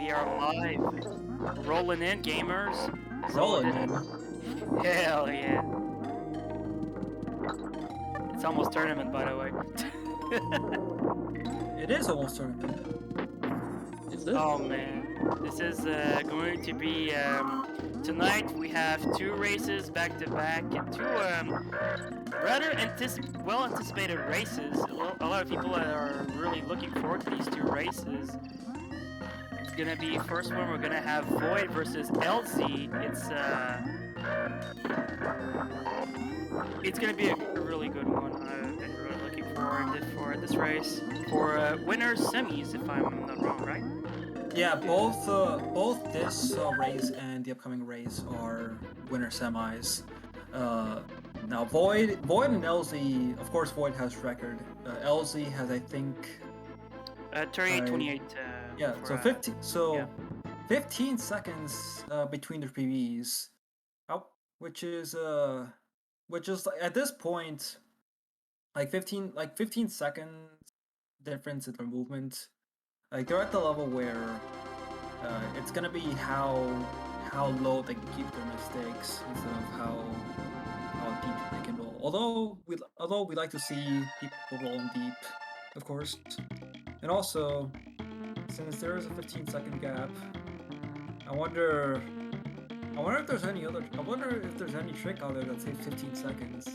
we are live. Rolling in, gamers. Rolling in. Hell yeah. It's almost tournament, by the way. It is almost tournament. Is it? Oh man. This is going to be... tonight we have 2 races back to back and 2 rather well-anticipated races. A lot of people are really looking forward to these 2 races. It's gonna be first one. We're gonna have V0oid versus LZ. It's gonna be a really good one. I've been really looking forward for this race for winners semis, if I'm not wrong, right? Yeah, both this race and the upcoming race are winner semis. Now V0oid and LZ, of course V0oid has record. LZ has, I think, 38-28. yeah, for, so 15. So yeah. 15 seconds between the PBs, which is at this point like 15 seconds difference in their movement. Like they're at the level where it's gonna be how low they can keep their mistakes instead of how deep they can roll. Although we like to see people rolling deep, of course. And also, since there is a 15-second gap, I wonder if there's any trick out there that saves 15 seconds.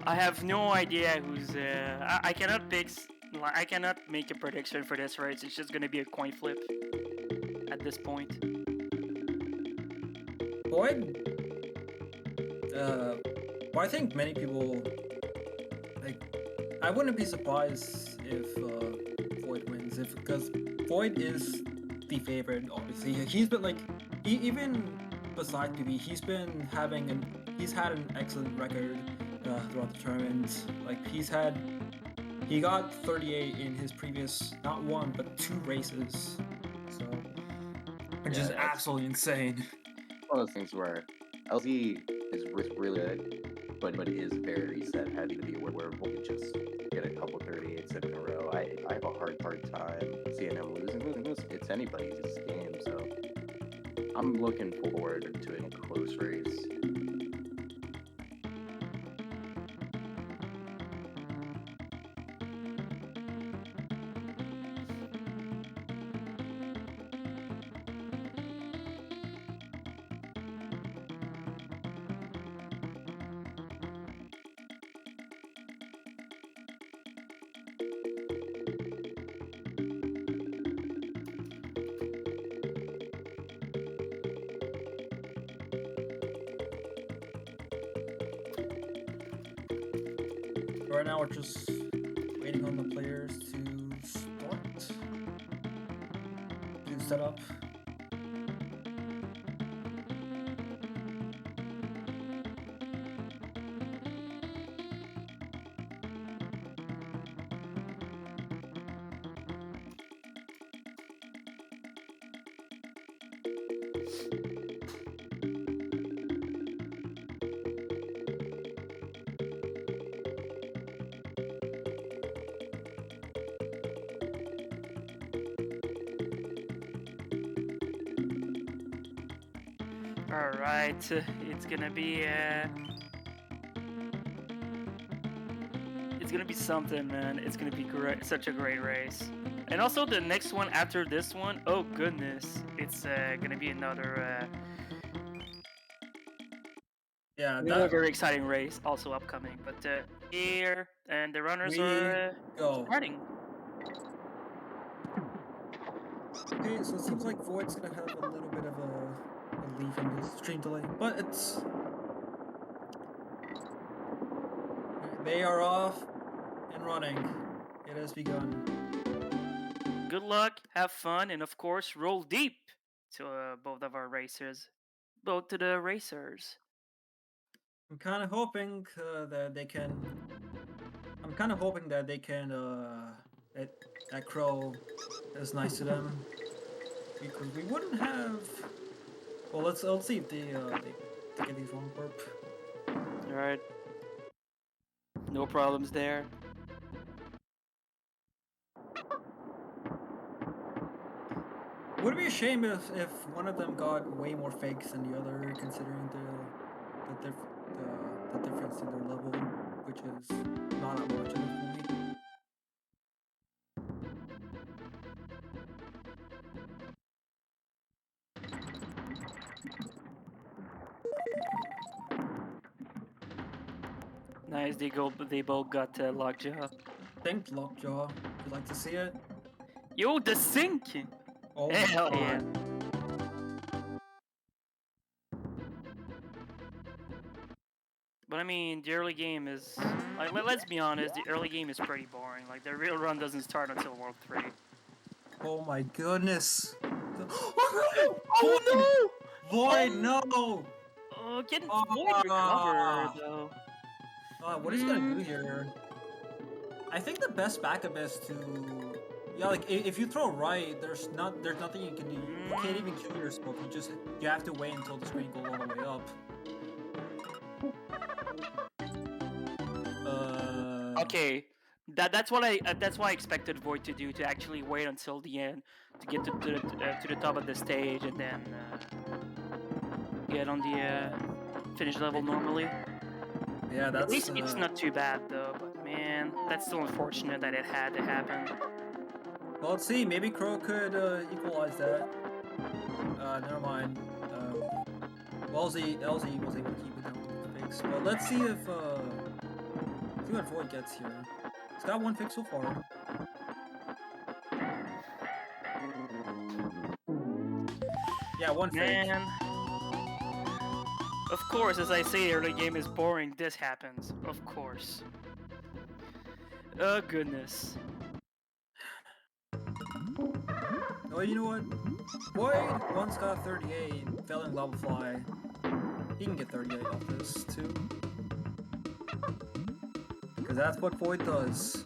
I have no idea who's. I cannot pick. I cannot make a prediction for this race. It's just gonna be a coin flip at this point. V0oid. Well, I think many people I wouldn't be surprised if V0oid wins, because V0oid is the favorite. Obviously, he's been even besides PB, he's had an excellent record throughout the tournament. He got 38 in his previous not 1 but 2 races, so which is absolutely insane. One of those things where LZ is really good, but it is very set heavy to be where we could just get a couple 38s in a row. I have a hard time seeing him losing this. It's anybody's game, so I'm looking forward to a close race. Right now, we're just waiting on the players to start, to set up. All right, it's gonna be something, man. It's gonna be great, such a great race. And also the next one after this one, oh goodness, it's gonna be another very exciting race, also upcoming. But here and the runners are starting. Okay, so it seems like V0oid's gonna have a little bit of a leaf in his stream delay, but they are off and running. It has begun. Good luck, have fun, and of course, roll deep to both of our racers. Both to the racers. I'm kind of hoping that they can. That Crow is nice to them, because we wouldn't have. Well, let's see if they get these wrong warp. All right. No problems there. Would it be a shame if one of them got way more fakes than the other, considering the difference in their level, which is not that much at this point. Nice, they both got lockjaw. Think Lockjaw. Would you like to see it? Yo, the sink! Oh my Hell god. yeah. But I mean, the early game is like let's be honest, the early game is pretty boring. Like the real run doesn't start until World 3. Oh my goodness. Oh Void, no! no! Oh, getting Ah. Void recovered though. What is he gonna do here? I think the best backup is to, yeah, like if you throw right, there's nothing you can do. You can't even kill your smoke. You have to wait until the screen goes all the way up. Okay, that's why I expected Void to do, to actually wait until the end to get to the top of the stage and then get on the finish level normally. Yeah, that's. At least it's not too bad though, but man, that's still unfortunate that it had to happen. Well, let's see. Maybe Crow could equalize that. Never mind. LZ was able to keep it down with the fix. But let's see if see what Void gets here. He's got one fix so far. Yeah, one fix. Man. Of course, as I say, the early game is boring. This happens. Of course. Oh goodness. Oh, you know what? Void once got 38, failing Lava Fly. He can get 38 off this too. Because that's what Void does.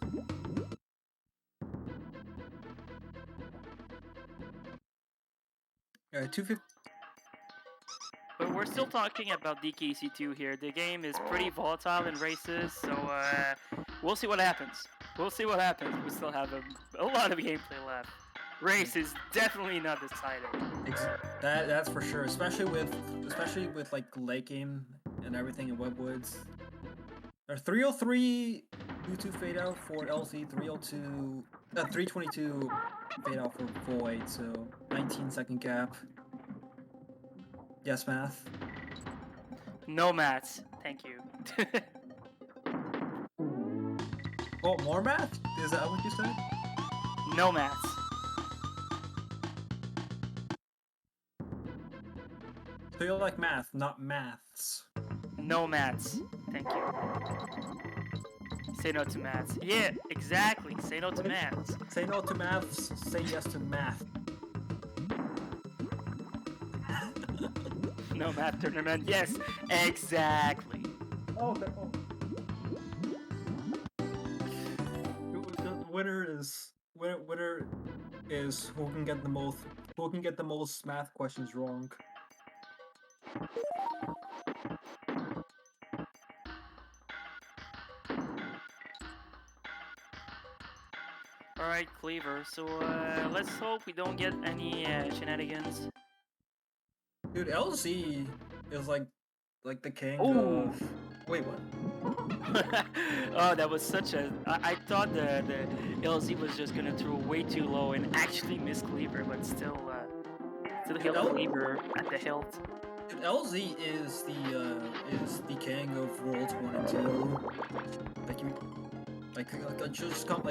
Alright, 250. But we're still talking about DKC2 here. The game is pretty volatile in races, so we'll see what happens. We'll see what happens. We still have a lot of gameplay left. Race is definitely not decided. That's for sure. Especially with like late game and everything in Webwoods. There 303 U2 fade out for LZ, 322 fade out for Void. So 19-second gap. Yes, math. No maths. Thank you. Oh, more math? Is that what you said? No maths. So you like math, not maths. No maths. Thank you. Say no to maths. Yeah, exactly. Say no to maths. Say no to maths, say yes to math. No math tournament. Yes, exactly. Oh, okay. Oh. The winner is who can get the most math questions wrong. Alright, Cleaver. So let's hope we don't get any shenanigans. Dude, LZ is like the king Ooh. of. Wait, what? Oh, that was such a. I thought the LZ was just gonna throw way too low and actually miss Cleaver, but still hit Cleaver at the hilt. Dude, LZ is the king of Worlds 1 and 2. Like just come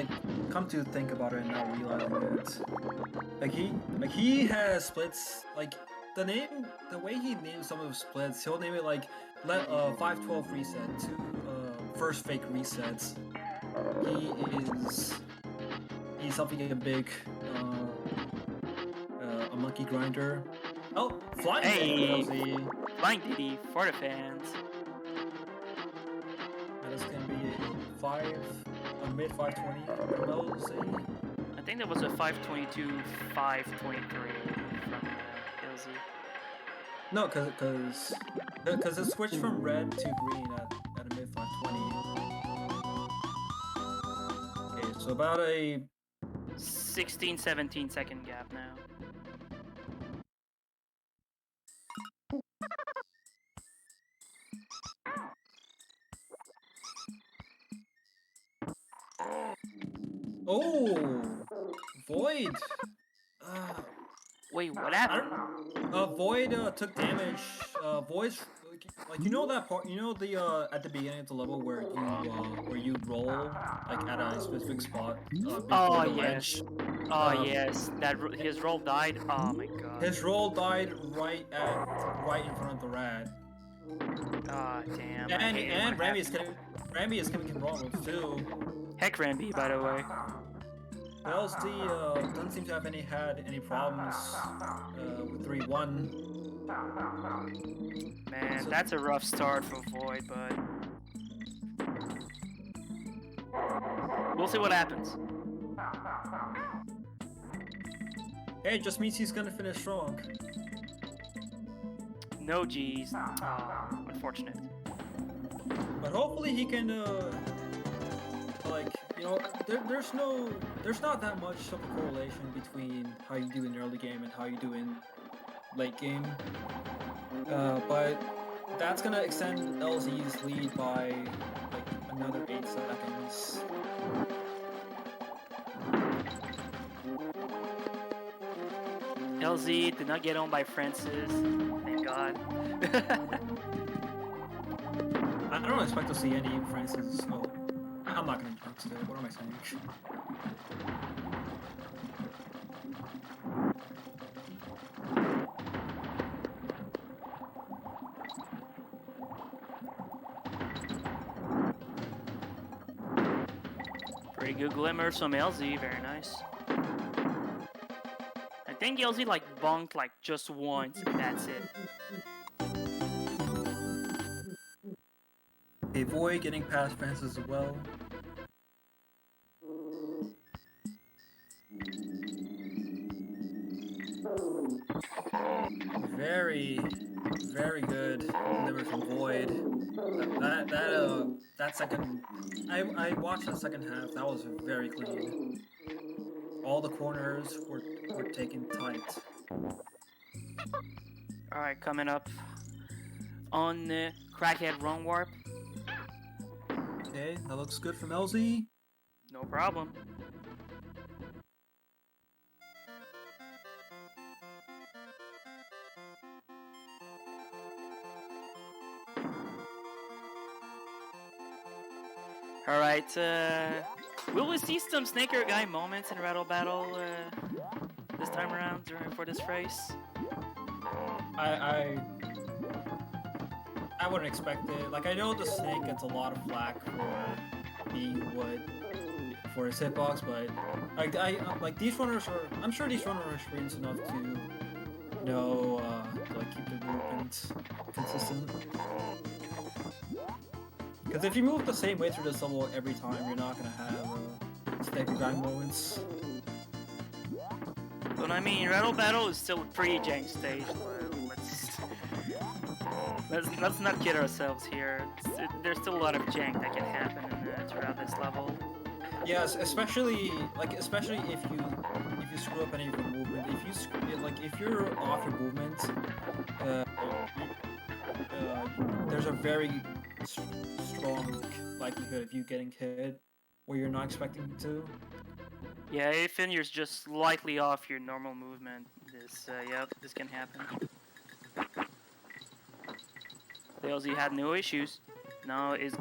to think about it and not realizing it. Like he has splits, like the way he names some of his splits, he'll name it like 512 reset, 2 first fake resets. He's something a big a monkey grinder. Oh, flying Hey, Flying Diddy for the fans. That is gonna be a mid 520 from LZ. I think that was a 522, 523 from LZ. No, cause it switched from red to green at a mid 520. Okay, so about a 16, 17 second gap now. Oh, Void. Wait, what I happened? don't. Void took damage. Void's like you know that part. You know the at the beginning of the level where you roll like at a specific spot before Oh the yes. ledge. Oh yes. His roll died. Oh my god. His roll died right in front of the rat. Ah damn. I And hate it and when it Rami is giving him problems too. Heck, Rambi, by the way. LSD doesn't seem to have had any problems with 3-1. Man, So- that's a rough start for Void, but we'll see what happens. Hey, it just means he's gonna finish strong. No G's. Oh, unfortunate. But hopefully he can like there's not that much of a correlation between how you do in early game and how you do in late game. But that's gonna extend LZ's lead by like another 8 seconds. LZ did not get on by Francis. Thank God. I don't expect to see any Francis. Oh, I'm not gonna jinx it. What am I saying? Pretty good glimmers from LZ, very nice. I think LZ like bonked like just once, and that's it. Okay, Void getting past Francis as well. Very, very good delivery from Void. That second, I watched that second half. That was very clean. All the corners were taken tight. All right, coming up on Crackhead Wrong Warp. Okay, that looks good from LZ. No problem. All right, will we see some Snaker Guy moments in Rattle Battle this time around for this race? I wouldn't expect it. Like I know the Snake gets a lot of flack for being for his hitbox, but like these runners are. I'm sure these runners are experienced enough to know to like keep their movement consistent. Because if you move the same way through this level every time, you're not gonna have Snaker Guy moments. But I mean, Rattle Battle is still a pretty jank stage. Let's not kid ourselves here. There's still a lot of jank that can happen throughout this level. Yes, especially if you screw up any of your movement. If you're off your movement, there's a very strong likelihood of you getting hit where you're not expecting to. Yeah, if you're just slightly off your normal movement, this can happen. LZ had no issues. Now is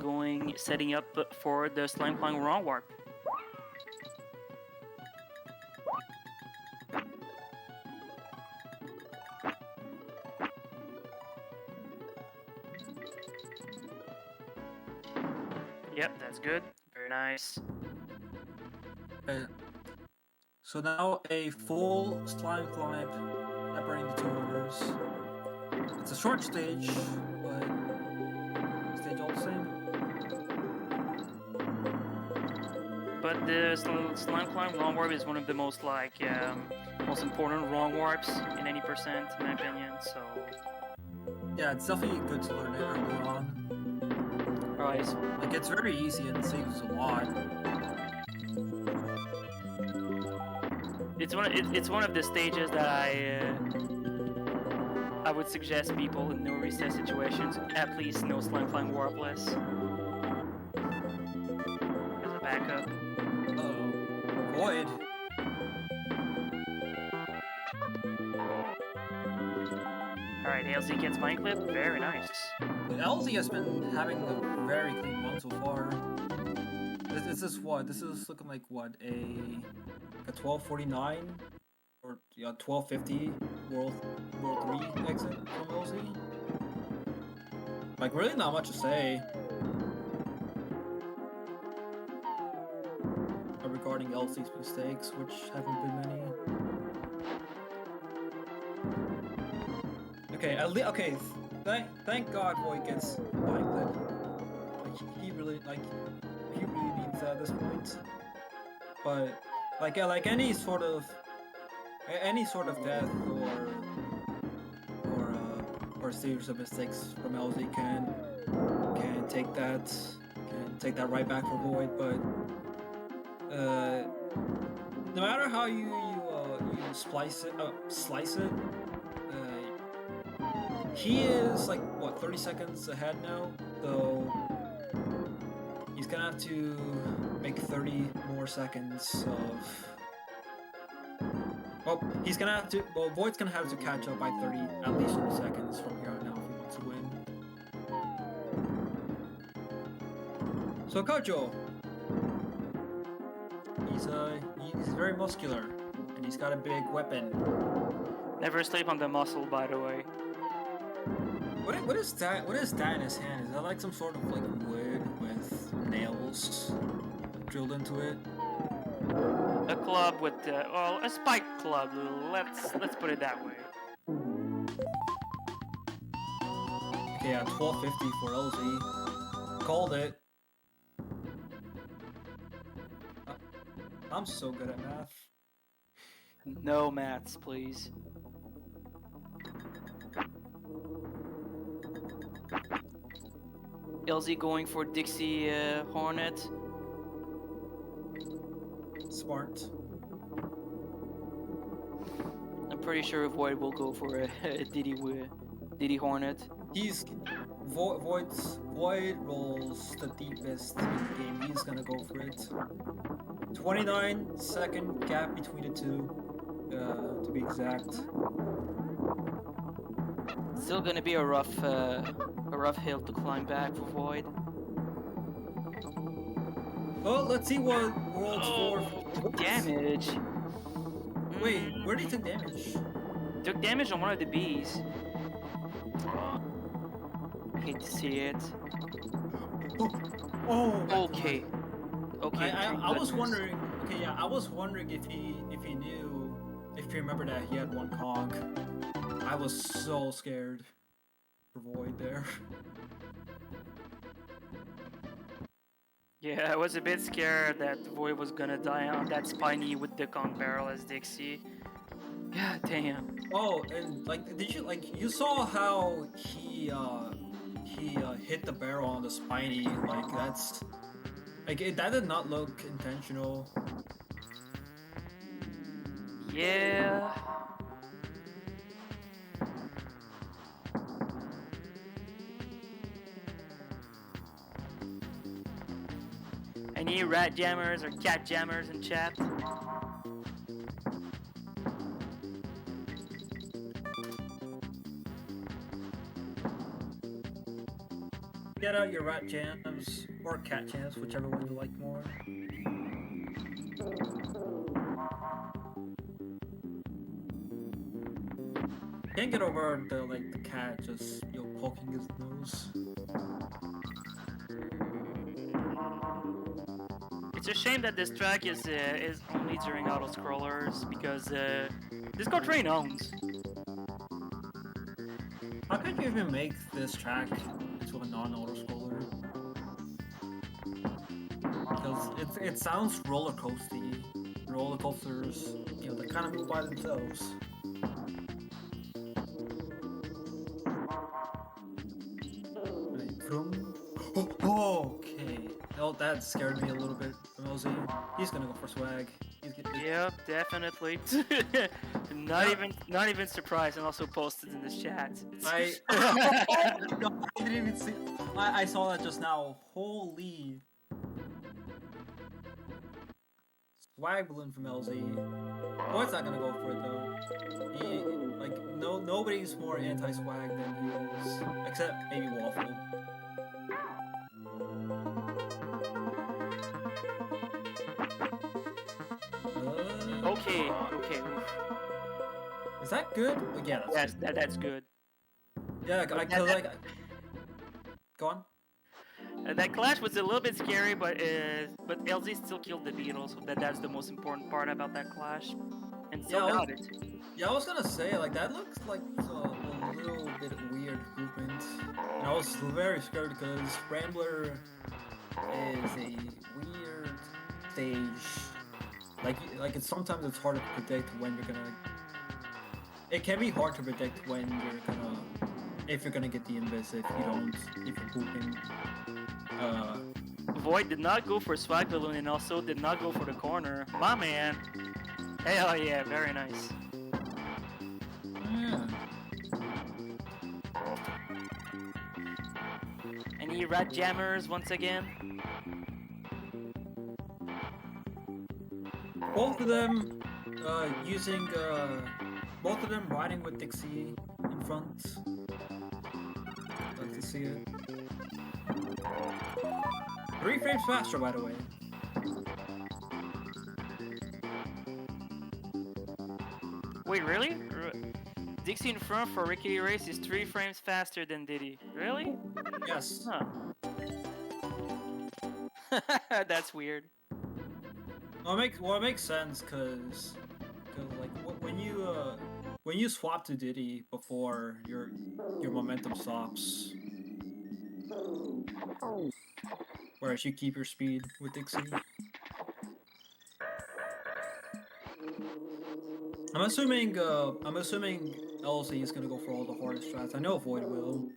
setting up for the Slime Climb Wrong Warp. Yep, that's good. Very nice. So now a full slime climb separating the two runners. It's a short stage, but stage all the same. But the Slime Climb Wrong Warp is one of the most most important wrong warps in any percent, in my opinion. So Yeah, it's definitely good to learn it early on. alright. Like it's very easy and saves a lot. It's one of the stages that I would suggest people in no reset situations at least no Slime Climb Warpless as a backup. Uh-oh. Void. Alright, LZ gets mind clip. Very nice. But LZ has been having a very clean run so far. This is what? This is looking like what? A 1249 or yeah, 1250 World 3 exit from LZ. Like really not much to say regarding LZ's mistakes, which haven't been many. Okay, okay. Thank God Void gets mind clip. Like he really needs that at this point. But like yeah, like any sort of death or series of mistakes from LZ can take that right back for Void. But no matter how you slice it, he is like what 30 seconds ahead now, so he's gonna have to make 30 more seconds of. Well, he's gonna have to. Well, Void's gonna have to catch up by at least 30 seconds from here on out if he wants to win. So Kojo, he's very muscular, and he's got a big weapon. Never sleep on the muscle, by the way. What is that? What is that in his hand? Is that like some sort of like wood with nails drilled into it? A club with, well, a spike club. Let's put it that way. Okay, yeah, 1250 for LZ. Called it. I'm so good at math. No maths, please. LZ going for Dixie Hornet. Smart. I'm pretty sure Void will go for a Diddy Hornet. Void rolls the deepest in the game. He's gonna go for it. 29-second gap between the two, to be exact. Still gonna be a rough hill to climb back for Void. Well, let's see what World's 4 damage. Wait, where did he take damage? Took damage on one of the bees. I hate to see it. Oh. Okay. Okay. I was wondering. Okay, yeah, I was wondering if he remembered that he had one conk. I was so scared for Void there. Yeah, I was a bit scared that Void was gonna die on that spiny with the conch barrel as Dixie. God damn. Oh, and like, you saw how he hit the barrel on the spiny? Like that did not look intentional. Yeah. Any rat jammers or cat jammers in chat? Get out your rat jams or cat jams, whichever one you like more. Can't get over the cat just poking his nose. It's a shame that this track is only during auto scrollers because Disco Train owns. How could you even make this track into a non-auto scroller? Because it sounds roller coasty. Roller coasters, they kind of move by themselves. Okay. Oh, that scared me a little bit from LZ. He's gonna go for swag. Yep, definitely. Not even surprised, and also posted in this chat. I didn't even see. I saw that just now. Holy. swag balloon from LZ. Void's not gonna go for it though. Nobody's more anti-swag than he is, except maybe Waffle. Okay, okay. Oof. Is that good? Oh, yeah, that's good. That's good. Yeah, go on. That clash was a little bit scary, but LZ still killed the beetle, so that's the most important part about that clash. And still got it. Yeah, I was gonna say, like, that looks like a little bit weird movement. And I was very scared because Rambler is a weird stage. Like sometimes it's hard to predict when you're gonna. It can be hard to predict when you're gonna, if you're gonna get the invis if you're pooping. Void did not go for swag balloon and also did not go for the corner. My man. Hell yeah, very nice. Yeah. Any rat jammers once again? Both of them both of them riding with Dixie in front. Like to see it. 3 frames faster, by the way. Wait, really? Dixie in front for Rickety Race is 3 frames faster than Diddy. Really? Yes. Huh. That's weird. Well, it makes sense because like when you swap to Diddy before your momentum stops, whereas you keep your speed with Dixie. I'm assuming LC is gonna go for all the hardest strats. I know Void will.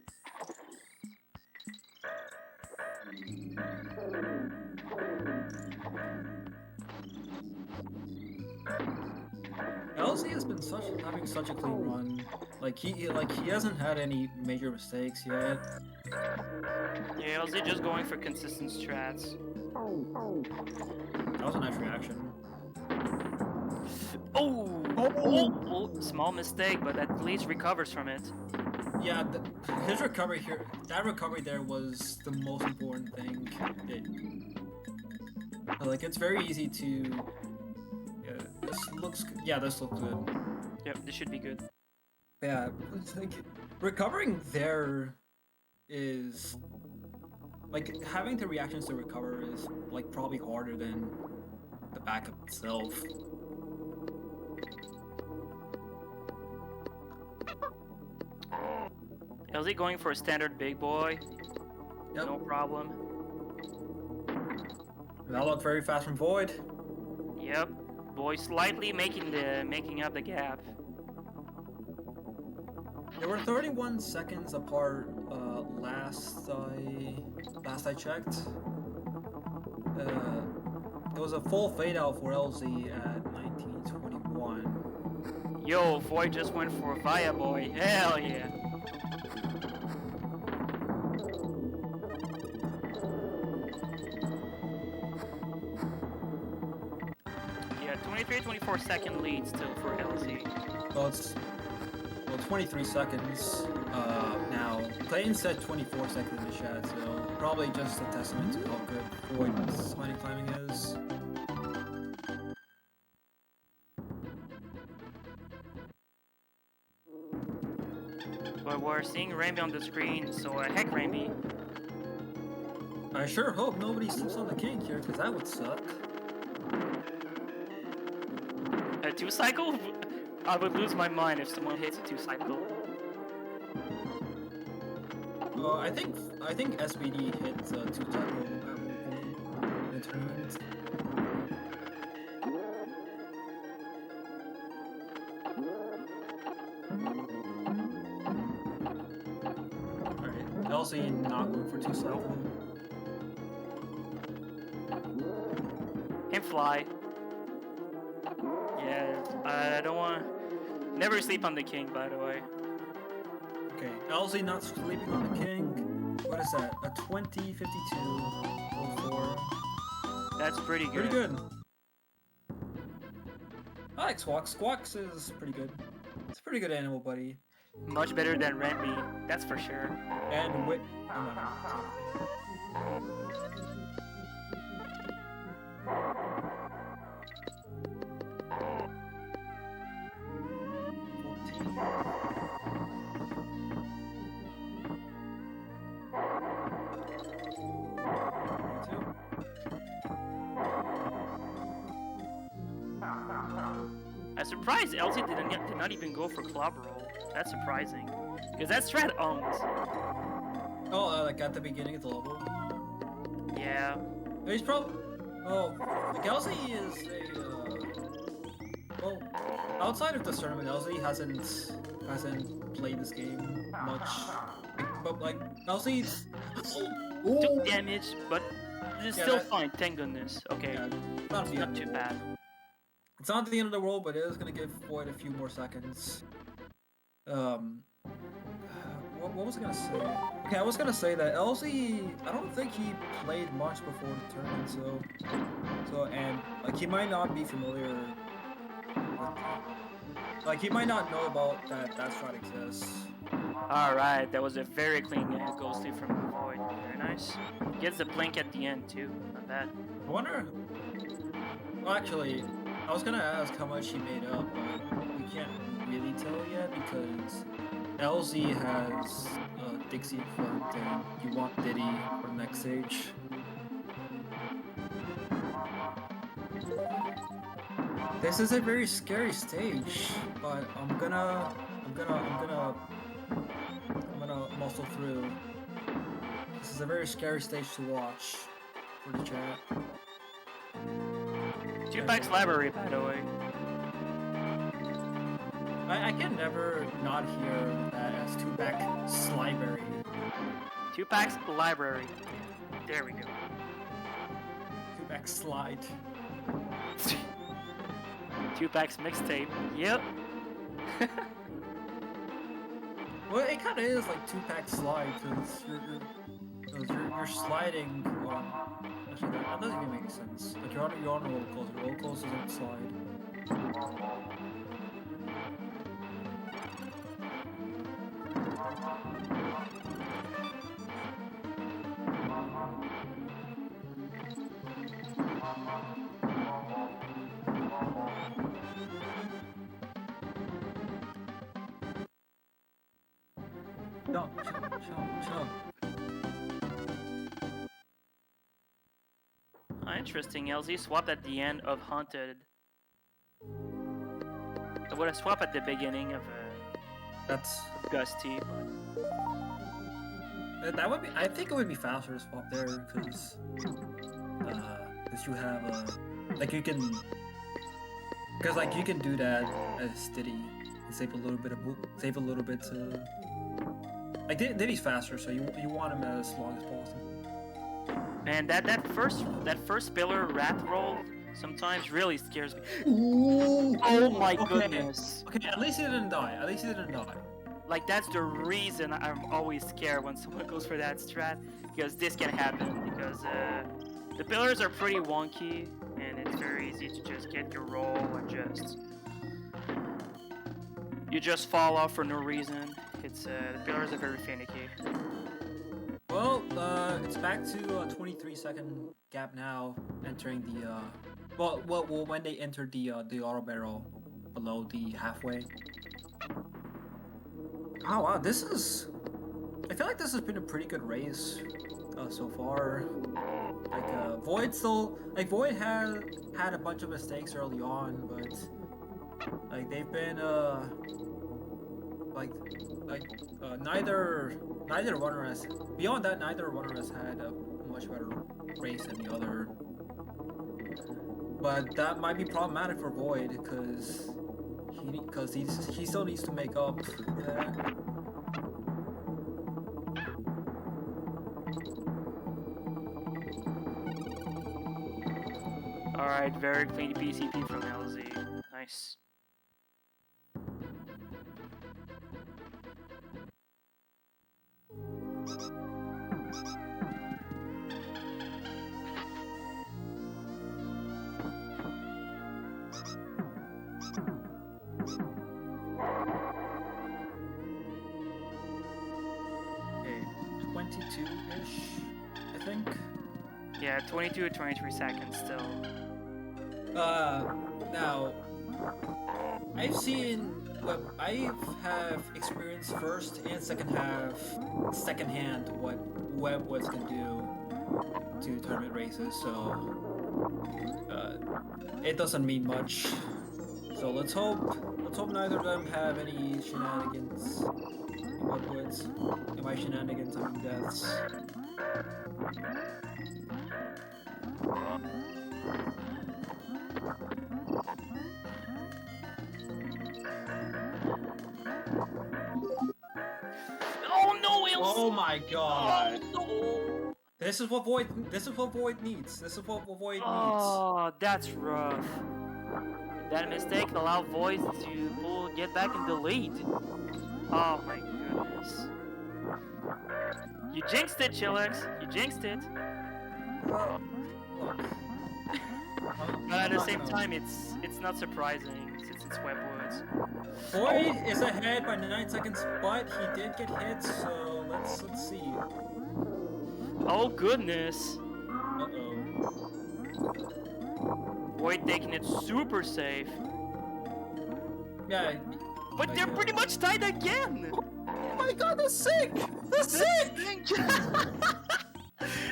LC has been having such a clean run. Like he hasn't had any major mistakes yet. Yeah, LZ just going for consistent strats. That was a nice reaction. Oh, small mistake, but at least recovers from it. Yeah, his recovery here, that recovery there was the most important thing. Like, it's very easy to. This looks good. Yep, this should be good. Yeah, it's like recovering there is like having the reactions to recover is like probably harder than the backup itself. LZ going for a standard big boy. Yep. No problem. That looked very fast from Void. Yep. Boy slightly making up the gap. They were 31 seconds apart last I checked. There was a full fade out for LZ at 1921. Yo, Void just went for a Via boy. Hell yeah. Yeah, 23-24 second lead still for LZ. Well, it's 23 seconds now. Clayton said 24 seconds in the chat, so probably just a testament to how good Void's mining climbing is. But we're seeing Ramby on the screen, so heck Ramby. I sure hope nobody sleeps on the king here, because that would suck. A 2-cycle? I would lose my mind if someone hits a 2-cycle. I think SBD hit 2-cycle at one point in the tournament. Alright, LC not going for 2-cycle. Him fly. Yeah, I don't want. Never sleep on the king, by the way. Okay, LZ not sleeping on the king. What is that? A 20-52-04. That's pretty good. Pretty good. I like Squawks. Squawks is pretty good. It's a pretty good animal buddy. Much better than Renby, that's for sure. And wit. I'm surprised LZ did not even go for club roll. That's surprising. Because that strat owns. Oh, like at the beginning of the level? Yeah. He's probably... Well, like LZ is a... well, outside of this tournament, LZ hasn't played this game much. But like, LZ's... Took damage, but it's Yeah, still that- fine, thank goodness. Okay, Yeah, not too bad. It's not the end of the world, but it is gonna give Void a few more seconds. What was I gonna say? Okay, I was gonna say that LZ, I don't think he played much before the tournament, and like he might not be familiar with, like he might not know about that strat exists. Alright, that was a very clean ghostly from the Void. Very nice. Gets the blink at the end too, not bad. I wonder. Well, actually, I was gonna ask how much he made up, but we can't really tell yet because LZ has Dixie in front and you want Diddy for the next stage. This is a very scary stage, but I'm gonna muscle through. This is a very scary stage to watch for the chat. 2-Pack's library, by the way. I can never not hear that as 2-Pack's library. 2-Pack's library. There we go. 2-Pack slide. 2-Pack's mixtape. Yep. Well, it kind of is like 2-Pack slide because you're sliding on. Actually, that doesn't even make sense. Like you're on a roller coaster. Roller coasters don't slide. Chill. Interesting. LZ swapped at the end of Haunted. I would have swapped at the beginning of That's Gusty. that would be. I think it would be faster to swap there because you have like you can like you can do that as Diddy and save a little bit to. Like Diddy's faster, so you want him as long as possible. Man, that first pillar rat roll sometimes really scares me. Ooh, Oh my okay. goodness! Okay, at least he didn't die. Like that's the reason I'm always scared when someone goes for that strat, because this can happen. Because the pillars are pretty wonky, and it's very easy to just get your roll and you just fall off for no reason. It's the pillars are very finicky. Well, it's back to a 23-second gap now, entering the well, when they entered the auto barrel below the halfway. Oh wow, this is. I feel like this has been a pretty good race so far. Like Void had a bunch of mistakes early on, but like they've been neither runner has had a much better race than the other. But that might be problematic for Void because he still needs to make up. Alright, very clean PCP from LZ. Nice. Yeah, 22 or 23 seconds still. Now, I've seen, well, I have experienced first and secondhand what webwoods can do to tournament races, so it doesn't mean much. So let's hope neither of them have any shenanigans in webwoods. And by shenanigans, I mean deaths. Oh no, Oh my god! Oh, no. This is what Void needs. This is what Void needs. Oh, that's rough. That mistake allowed Void to get back in the lead. Oh my goodness. You jinxed it, Chillax. You jinxed it. Look. But at the same time, it's not surprising since it's Webwoods. Void is ahead by 9 seconds, but he did get hit, so let's see. Oh goodness. Uh-oh. Void taking it super safe. Yeah. But they're pretty much tied again! Oh my god, that's sick! That's sick!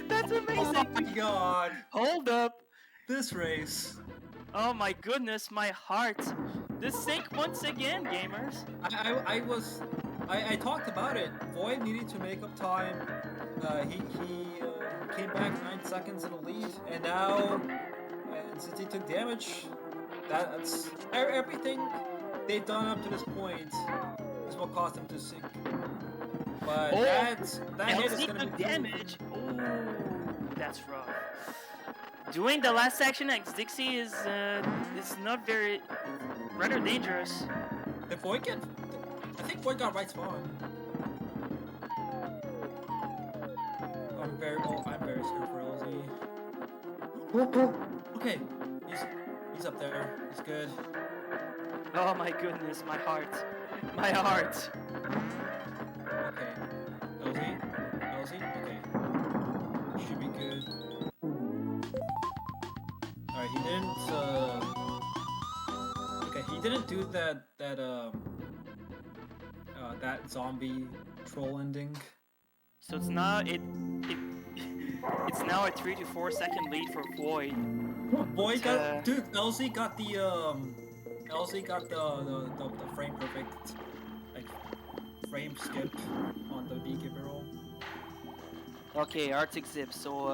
That's amazing! Oh my god. Hold up! This race. Oh my goodness, my heart! The sync once again, gamers! I talked about it. Void needed to make up time. He came back 9 seconds in the lead, and now, and since he took damage, that's everything they've done up to this point is what caused him to sink. But that hit is gonna be damage. Oh, that's rough. Doing the last section X Dixie is not rather dangerous. Did Void get? I think Void got right spawn. I'm very scared for LZ. Okay, he's up there. He's good. Oh my goodness, my heart. My heart. Okay. LZ? Okay. Should be good. Alright, he didn't okay, he didn't do that zombie troll ending. So it's now it's now a 3 to 4 second lead for Void. Void got dude, LZ got the frame perfect frame skip on the DK barrel. Okay, Arctic Zip, so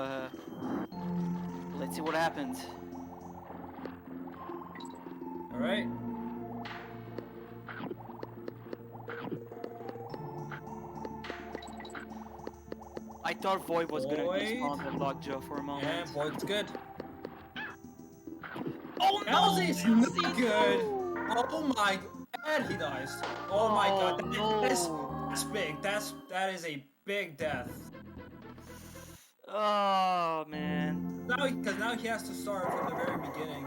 let's see what happens. Alright. I thought Void was gonna despawn the Lockjaw for a moment. Yeah, Void's good. Oh no! LZ's not good! Oh my, and he dies. Oh my god, no. that's big. That is a big death. Oh man. Because now he has to start from the very beginning.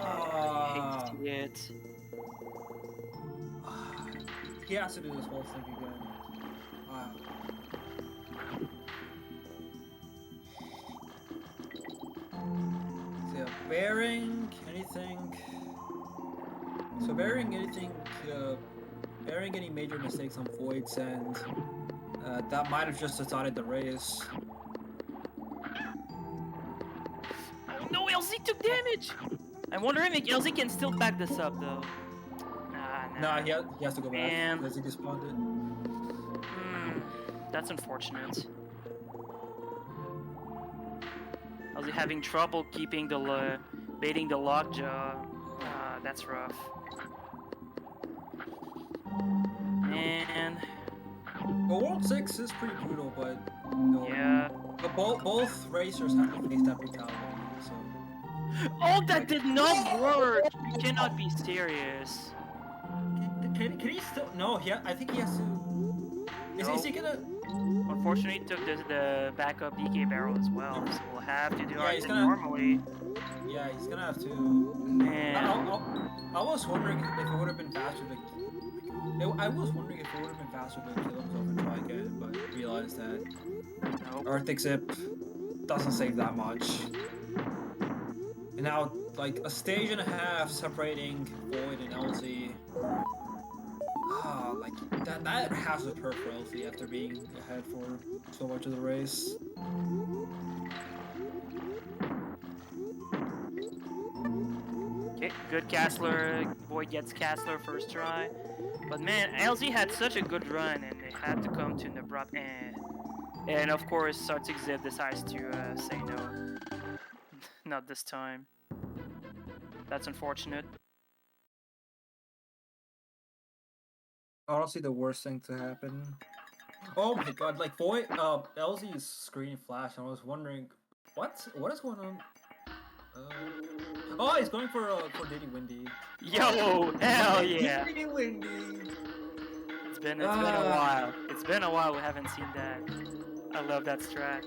I hate to see it. He has to do this whole thing again. Wow. So yeah, bearing any major mistakes on Void's end, that might have just decided the race. Oh no, LZ took damage! I'm wondering if LZ can still back this up though. Nah, he has to go back Man. because he despawned it. That's unfortunate. LZ having trouble keeping the baiting the lockjaw. That's rough. Man. Well, World 6 is pretty brutal, but no. Yeah. But both racers have to face that brutality, so. Oh, that did not work! You cannot be serious. Can he still? No, I think he has to. Is he gonna? Unfortunately, he took the backup DK barrel as well, so we'll have to do our thing gonna, normally. Yeah, he's gonna have to. Man. I was wondering if it would have been faster to I was wondering if it would have been faster to kill himself and try again, but realized that Nope. Arctic Zip doesn't save that much. And now, like, a stage and a half separating Void and LZ. Ah, like, that has to hurt for LZ after being ahead for so much of the race. Okay, good Castler. Void gets Castler first try. But man, LZ had such a good run and it had to come to an abrupt end. And of course, Arctic Zip decides to say no. Not this time. That's unfortunate. Honestly, the worst thing to happen. Oh my god, like Void, LZ's screen flashed, and I was wondering, what is going on? Oh, he's going for Diddy Windy. Yo, hell yeah! Diddy Windy. It's been a while. It's been a while we haven't seen that. I love that strat.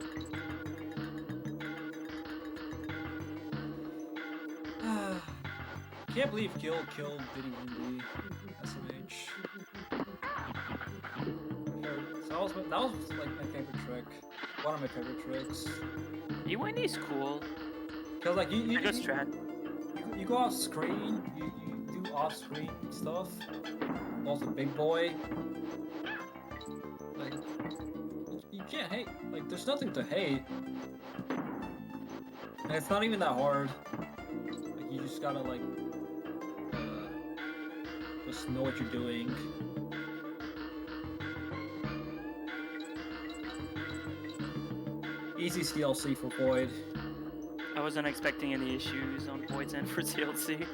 Can't believe Gil killed Diddy Windy. SMH. That was like my favorite trick. One of my favorite tricks. Windy's cool. Cause like you Good strat. you go off screen, you do off screen stuff. Also big boy. Like you can't hate. Like there's nothing to hate. And it's not even that hard. Like you just gotta like just know what you're doing. Easy CLC for Void. I wasn't expecting any issues on Void's end for CLC.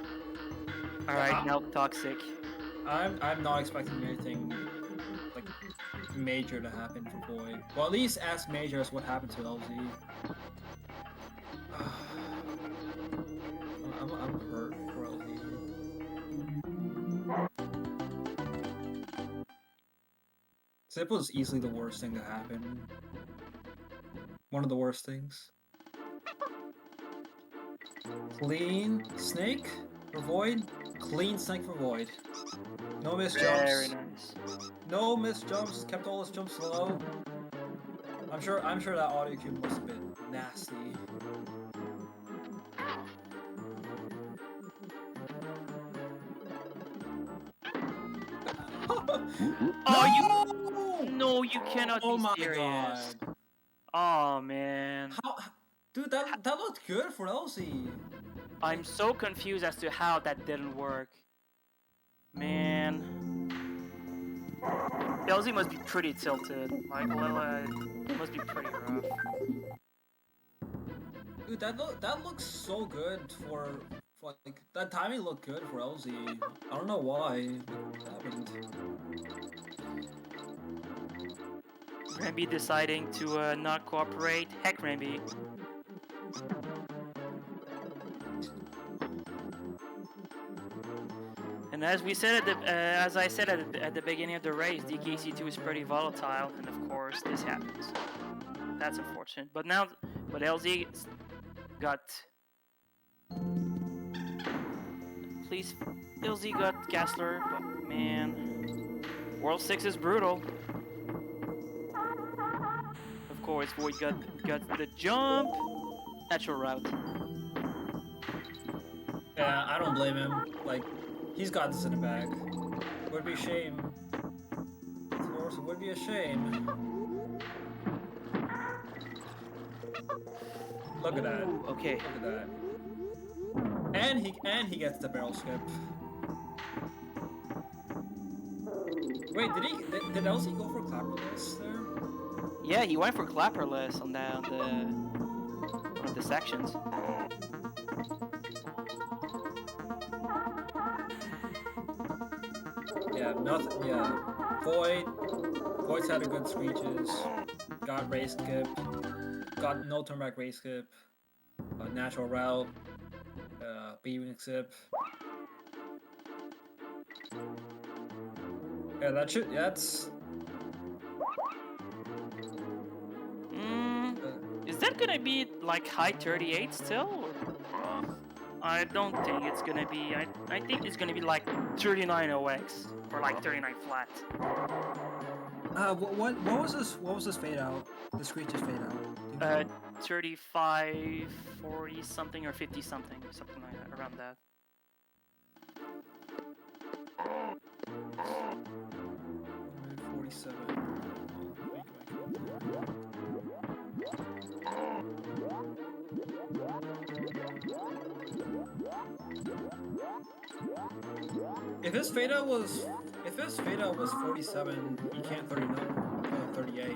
Alright, now Toxic. I'm not expecting anything like major to happen for Void. Well, at least as major as what happened to LZ. I'm hurt for LZ. Zip was easily the worst thing to happen. One of the worst things. Clean snake for Void. Clean snake for Void. No missed jumps. Very nice. No missed jumps. Kept all his jumps low. I'm sure that audio cue must have been nasty. Oh, no, you cannot Oh be my serious. god. Oh man. How, dude, that looked good for LZ. I'm so confused as to how that didn't work. Man. LZ must be pretty tilted. Like, well, it must be pretty rough. Dude, that looks so good for like that timing looked good for LZ. I don't know why it happened. Ramby deciding to not cooperate. Heck, Ramby. And as we said as I said at the beginning of the race, DKC2 is pretty volatile, and of course this happens. That's unfortunate. But LZ got. Please, LZ got Castler, but man, World 6 is brutal. Of course, Void got the jump. Natural route. Yeah, I don't blame him. Like, he's got this in the bag. Would be a shame. Of course, it would be a shame. Look at that. Ooh, okay. Look at that. And he gets the barrel skip. Wait, did LZ go for clapperless there? Yeah, he went for clapperless on the sections. Yeah, nothing. Yeah, Void's had a good screeches. Got race skip. Got no turn back race skip. Natural route. B-wing skip. Yeah, that's. Is that gonna be like high 38 still? Or? I don't think it's gonna be. I think it's gonna be like 39 OX or like 39 flat. What was this? What was this fade out? The screeches fade out. Do you know? 35, 40 something or 50 something, something like that, around that. Minute 47. If his fade out was 47, he can't 38.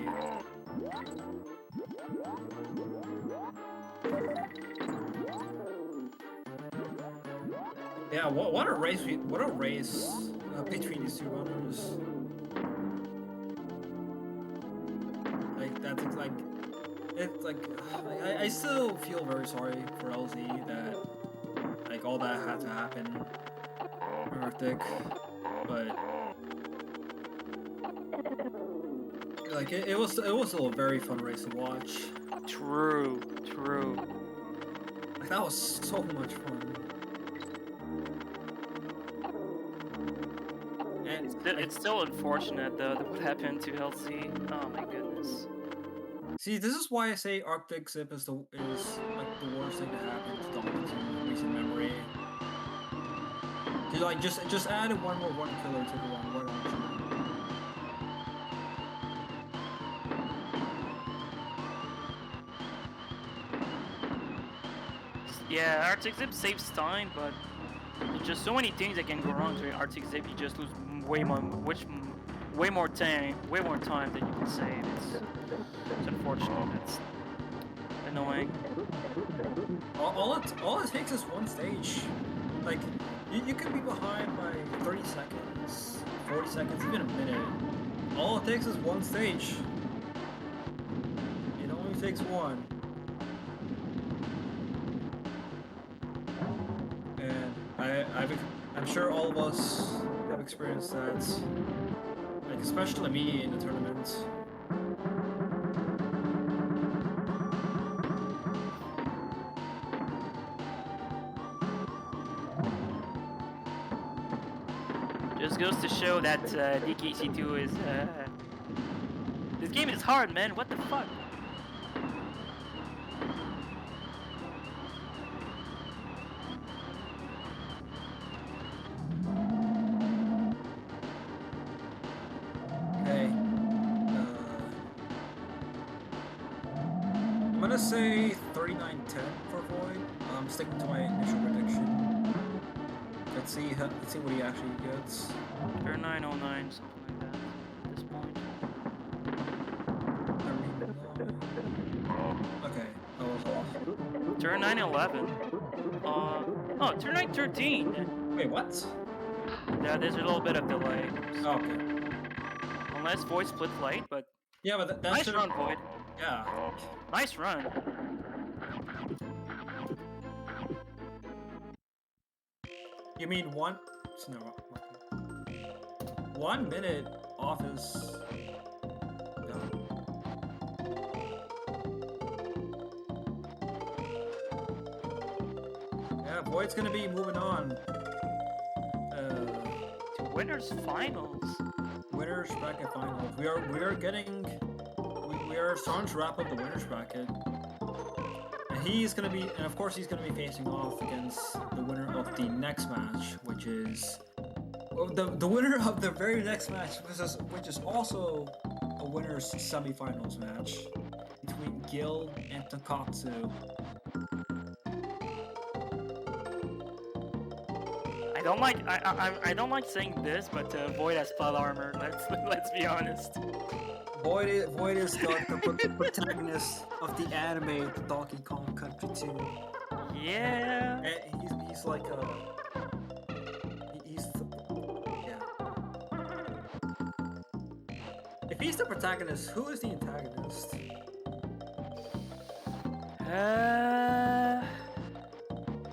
Yeah, what a race! Between these two runners. Like that's like it's like I still feel very sorry for LZ that like all that had to happen in Arctic, but like it was still a very fun race to watch. True. Like that was so much fun. And It's still unfortunate though that what happened to LC. Oh my goodness. see, this is why I say Arctic Zip is like the worst thing to happen to Donkey in recent memory. Like just add one more one killer to the one option. Yeah, Arctic Zip saves time, but there's just so many things that can go wrong during Arctic Zip. You just lose way more time than you can save. It's unfortunate. It's annoying. All it takes is one stage. Like you can be behind by 30 seconds, 40 seconds, even a minute. All it takes is one stage. It only takes one. And I'm sure all of us have experienced that. Like especially me in the tournament. Just goes to show that DKC2 is this game is hard, man. What the fuck? Okay. I'm gonna say 39-10 for Void. I'm sticking to my initial prediction. Let's see what he actually gets. 3909, something like that. At this point. Okay, that was off. Turn 911. Oh, turn 913. Wait, what? Yeah, there's a little bit of delay. Oh, okay. Unless Void split late, but Yeah, but that nice should run, Void. Yeah. Nice run. You mean one? No. 1 minute off his. No. Yeah, Void's gonna be moving on. To winners finals. Winners bracket finals. We are starting to wrap up the winners bracket. And of course he's gonna be facing off against the winner of the next match, which is the winner of the very next match, which is also a winners semifinals match between Gil and Takatsu. I don't like saying this, but Void has plot armor. Let's be honest. Void is the protagonist of the anime Donkey Kong Country 2. Yeah. And he's like yeah. If he's the protagonist, who is the antagonist?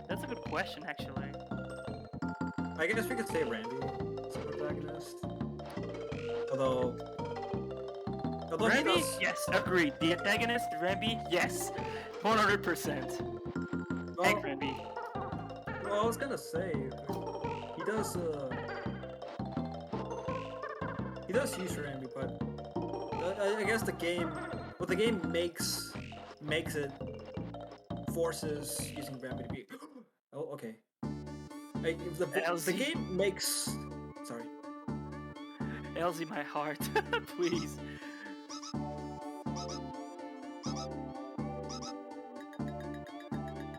That's a good question, actually. I guess we could say Randy is the protagonist. Although Randy? he does, Yes, agreed. The antagonist, Randy? Yes. 100%. well, Thank Randy. Well, I was gonna say he does use Rambi, but I guess the game, what the game makes it forces using Rambi to be. Oh, okay. Like, if the LZ. game makes. Sorry. LZ, my heart, please.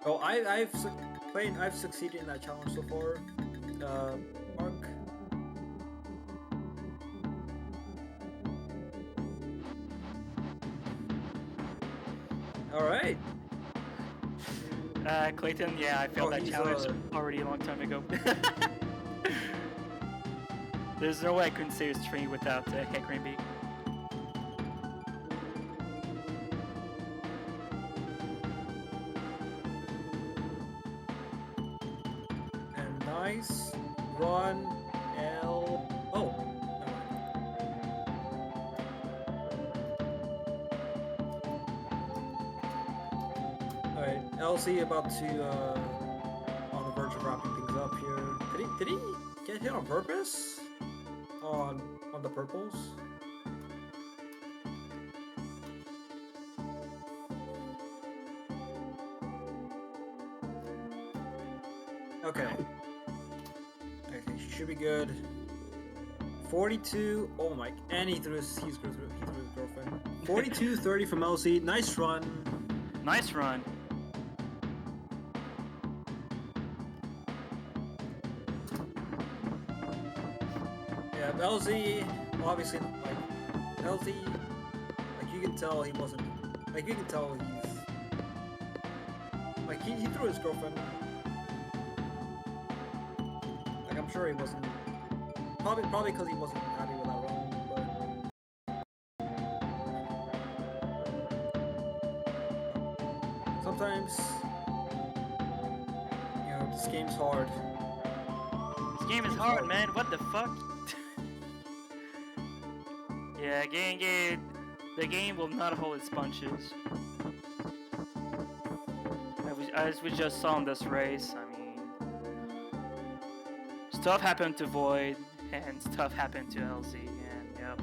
Oh, I've succeeded in that challenge so far. Mark. All right. Clayton, yeah, I failed that he's, challenge already a long time ago. There's no way I couldn't save a stream without Heck Rainby. And nice run, L. Oh. Alright, LC about to on the verge of wrapping things up here. Did he get hit on purpose? On the purples? Okay. Okay, should be good. 42. Oh my! And he threw his girlfriend. 42-30 from LC. Nice run. Nice run. Yeah, LZ obviously like LZ. Like you can tell he wasn't. Like you can tell he's. Like he threw his girlfriend. Like I'm sure he wasn't. Probably because he wasn't happy with that run, but sometimes, you know, this game's hard. This game is hard, man. What the fuck? Yeah, the game will not hold its punches. As we just saw in this race, I mean, stuff happened to Void, and stuff happened to LZ, and yep.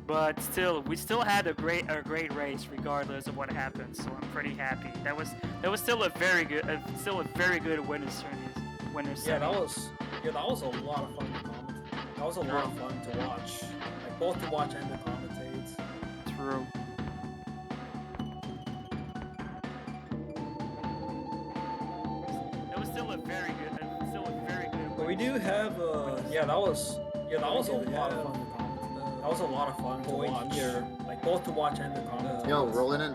But still, we still had a great race regardless of what happened. So I'm pretty happy. That was still a very good winners series. Yeah, that was a lot of fun to commentate. That was a lot of fun to watch. Like both to watch and to commentate. True. That was still a very good. But we do have that was a lot of fun to commentate. That was a lot of fun to watch. Here, like both to watch and to commentate. Yo, rolling in.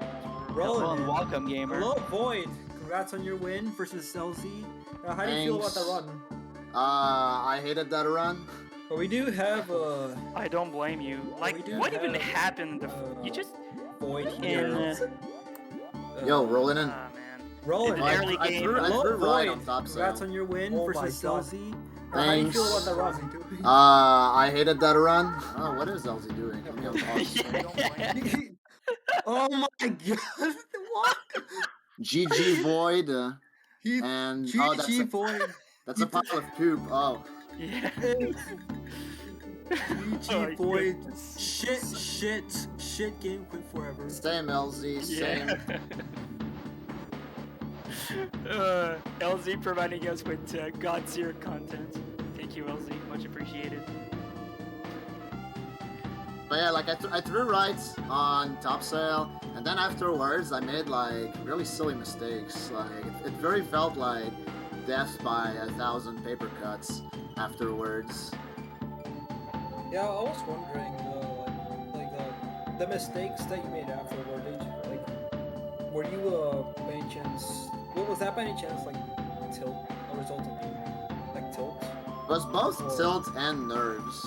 Rolling in. Welcome, gamer. Hello, Void. Congrats on your win versus LZ. How do you feel about that run? I hated that run. But we do have I don't blame you. Like, what even happened? You just Void in here. Yo, rolling in. man. Rolling. In the early I game. threw Hello, right Void. on top Congrats sale. on your win versus LZ. How do you Thanks. feel about that run? I hated that run. Oh, what is LZ doing? Give me a pause. Oh my god! What? GG Void. And oh, GG Void. that's a pile of poop. Oh, Yeah. GG Void. Shit game quit forever. same LZ, same. LZ providing us with God tier content. Thank you, LZ. Much appreciated. But yeah, like I threw rights on top sail, and then afterwards I made like really silly mistakes. Like it very felt like death by 1,000 paper cuts afterwards. Yeah, I was wondering, the mistakes that you made afterward. Were you by any chance? What was that by any chance like tilt? A result of like tilt? It was both tilt and nerves.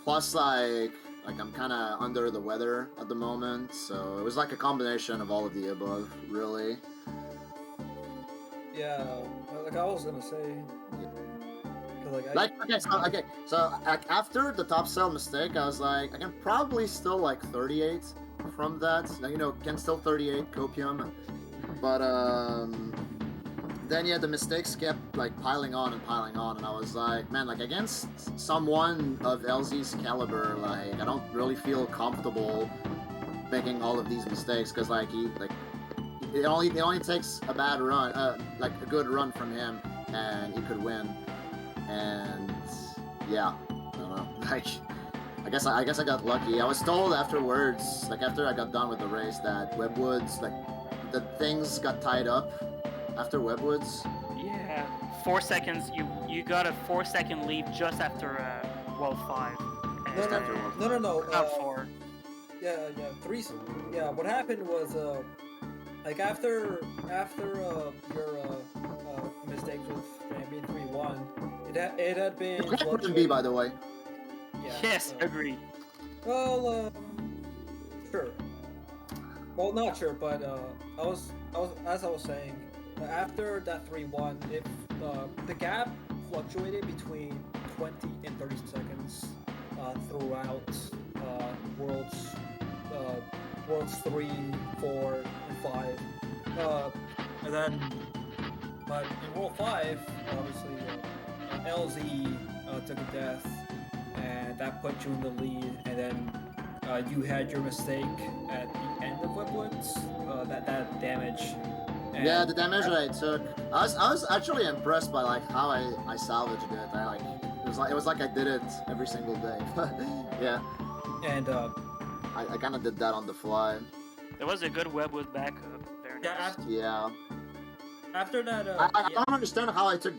Plus, like I'm kind of under the weather at the moment, so it was like a combination of all of the above, really. Yeah, like I was gonna say, Like, like after the top cell mistake, I was like, I can probably still like 38 from that. Now, you know, can still 38 copium, but then yeah, the mistakes kept like piling on, and I was like, man, like against someone of LZ's caliber, like I don't really feel comfortable making all of these mistakes because like it only takes a bad run, like a good run from him, and he could win. And yeah, I don't know. Like, I guess I got lucky. I was told afterwards, like after I got done with the race, that Webwoods, like the things got tied up after Webwoods. Yeah, 4 seconds. You got a 4-second lead just after World 5. And No. Round 4. Yeah, 3. Yeah, what happened was like after your mistake with being 3-1, it had been. Question B, by the way. Yeah, Yes, agreed. Well, sure. Well, not sure, but I was as I was saying, after that 3-1, if the gap fluctuated between 20 and 30 seconds throughout worlds 3, 4, and 5, and then but in World 5, obviously LZ took a death, and that put you in the lead, and then you had your mistake at the end of Webwoods, that damage. And yeah, the damage that I took, I was actually impressed by like how I salvaged it. I like it was like I did it every single day. Yeah, and I kind of did that on the fly. There was a good Webwood backup. Very nice. Yeah. After that, I don't understand how I took